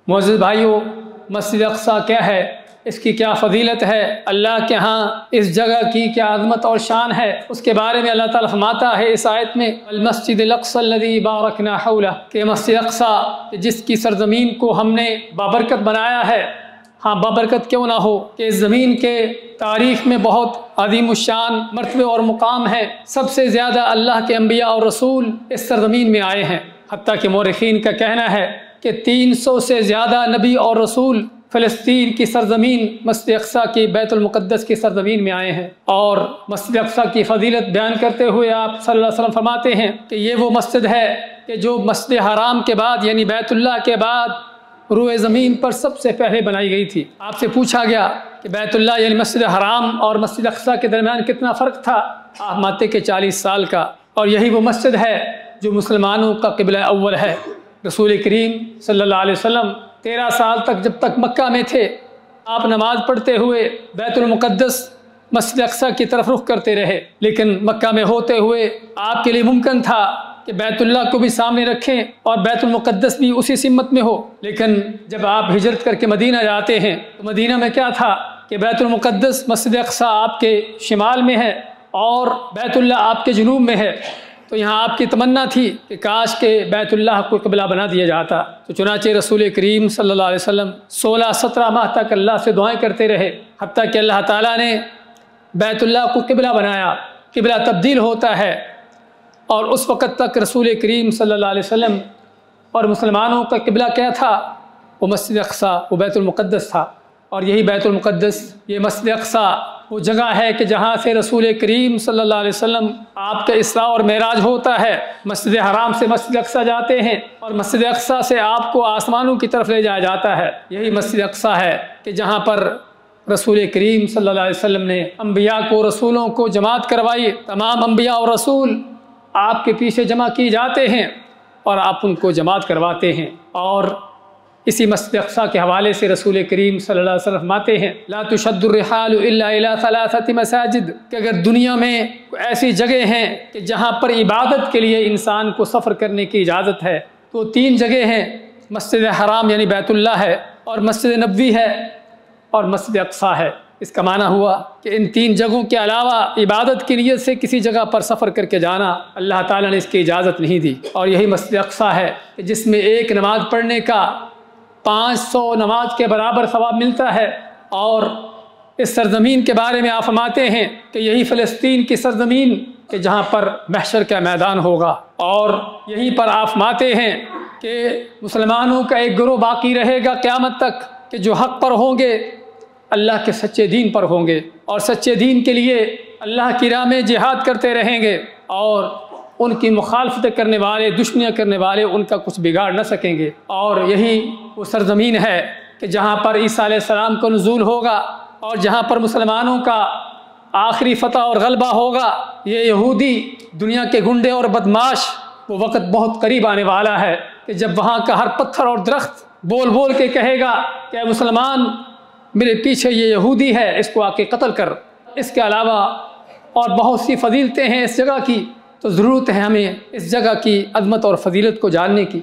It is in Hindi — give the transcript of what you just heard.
मोअज़्ज़िज़ भाइयों, मस्जिद अक़सा क्या है, इसकी क्या फ़जीलत है, अल्लाह के यहाँ इस जगह की क्या अज़मत और शान है, उसके बारे में अल्लाह ताला फरमाता है इस आयत में, अल-मस्जिदिल अक़सा अल्लज़ी बारकना हौलह, कि मस्जिद अक़सा जिसकी सरज़मीन को हमने बाबरकत बनाया है। हाँ, बाबरकत क्यों ना हो कि इस ज़मीन के तारीख़ में बहुत अज़ीमुश्शान मर्तबे और मुकाम है। सबसे ज़्यादा अल्लाह के अम्बिया और रसूल इस सरज़मीन में आए हैं। हत्ता कि मौरख़ीन का कहना है कि 300 से ज़्यादा नबी और रसूल फ़लस्तीन की सरज़मीन मस्जिद अक़सा की बैतुल मुक़द्दस की सरज़मीन में आए हैं। और मस्जिद अक़सा की फ़जीलत बयान करते हुए आप सल्लल्लाहु अलैहि वसल्लम फरमाते हैं कि ये वो मस्जिद है कि जो मस्जिद हराम के बाद यानी बैतुल्लाह के बाद रूए ज़मीन पर सबसे पहले बनाई गई थी। आपसे पूछा गया कि बैतुल्लाह यानी मस्जिद हराम और मस्जिद अक़सा के दरमियान कितना फ़र्क था। आप मानते कि 40 साल का। और यही वो मस्जिद है जो मुसलमानों का क़िबला अव्वल है। रसूल करीम सल्लल्लाहु अलैहि वसल्लम 13 साल तक जब तक मक्का में थे, आप नमाज़ पढ़ते हुए बैतुल मुक़द्दस मस्जिद अक़सा की तरफ रुख करते रहे। लेकिन मक्का में होते हुए आपके लिए मुमकिन था कि बैतुल्लाह को भी सामने रखें और बैतुल मुक़द्दस भी उसी सिमत में हो। लेकिन जब आप हिजरत करके मदीना जाते हैं तो मदीना में क्या था कि बैतुल मुक़द्दस मस्जिद अक़सा आपके शिमाल में है और बैतुल्लाह आपके जुनूब में है। तो यहाँ आपकी तमन्ना थी कि काश के बैतुल्लाह को क़िबला बना दिया जाता। तो चुनाचे रसूल करीम सल्लल्लाहु अलैहि वसल्लम 16-17 माह तक अल्लाह से दुआएं करते रहे, हत्ता कि अल्लाह ताला ने बैतुल्लाह को क़िबला बनाया। क़िबला तब्दील होता है और उस वक़्त तक रसूल करीम सल्लल्लाहु अलैहि वसल्लम और मुसलमानों का क़िबला क्या था, वो मस्जिद अक़सा, वो बैतुल मुक़द्दस था। और यही बैतुल मुक़द्दस, ये मस्जिद अक़सा वो जगह है कि जहाँ से रसूल करीम सल्लल्लाहु अलैहि वसल्लम आपका इसरा और मेराज होता है। मस्जिद हराम से मस्जिद अक़सा जाते हैं और मस्जिद अक़सा से आपको आसमानों की तरफ ले जाया जाता है। यही मस्जिद अक़सा है कि जहाँ पर रसूल करीम सल्लल्लाहु अलैहि वसल्लम ने अम्बिया को, रसूलों को जमात करवाई। तमाम अम्बिया और रसूल आपके पीछे जमा किए जाते हैं और आप उनको जमात करवाते हैं। और इसी मस्जिद अक़सा के हवाले से रसूल करीम सल्लल्लाहु अलैहि वसल्लम फरमाते हैं, ला तुशद्दुर रिहालु इल्ला इला सलासति मसाजिद, कि अगर दुनिया में ऐसी जगह हैं कि जहाँ पर इबादत के लिए इंसान को सफ़र करने की इजाज़त है तो 3 जगह हैं। मस्जिद हराम यानी बैतुल्लाह है, और मस्जिद नबवी है, और मस्जिद अक़सा है। इसका माना हुआ कि इन 3 जगहों के अलावा इबादत की नीयत से किसी जगह पर सफ़र करके जाना अल्लाह ताला ने इसकी इजाज़त नहीं दी। और यही मस्जिद अक़सा है जिसमें एक नमाज़ पढ़ने का 500 नमाज के बराबर सवाब मिलता है। और इस सरज़मीन के बारे में आप फरमाते हैं कि यही फ़लस्तीन की सरज़मीन कि जहाँ पर महशर का मैदान होगा। और यहीं पर आप फरमाते हैं कि मुसलमानों का एक गिरोह बाकी रहेगा क़यामत तक कि जो हक़ पर होंगे, अल्लाह के सच्चे दीन पर होंगे और सच्चे दीन के लिए अल्लाह की राह में जिहाद करते रहेंगे। और उनकी मुखालफत करने वाले, दुश्मनियाँ करने वाले उनका कुछ बिगाड़ न सकेंगे। और यही वो सरज़मीन है कि जहाँ पर ईसा अलैहिस्सलाम का नुज़ूल होगा और जहाँ पर मुसलमानों का आखिरी फ़तह और गलबा होगा। ये यहूदी दुनिया के गुंडे और बदमाश, वो वक़्त बहुत करीब आने वाला है कि जब वहाँ का हर पत्थर और दरख्त बोल बोल के कहेगा कि मुसलमान, मेरे पीछे ये यहूदी है, इसको आके कत्ल कर। इसके अलावा और बहुत सी फ़जीलतें हैं इस जगह की, तो ज़रूरत है हमें इस जगह की अज़मत और फ़जीलत को जानने की।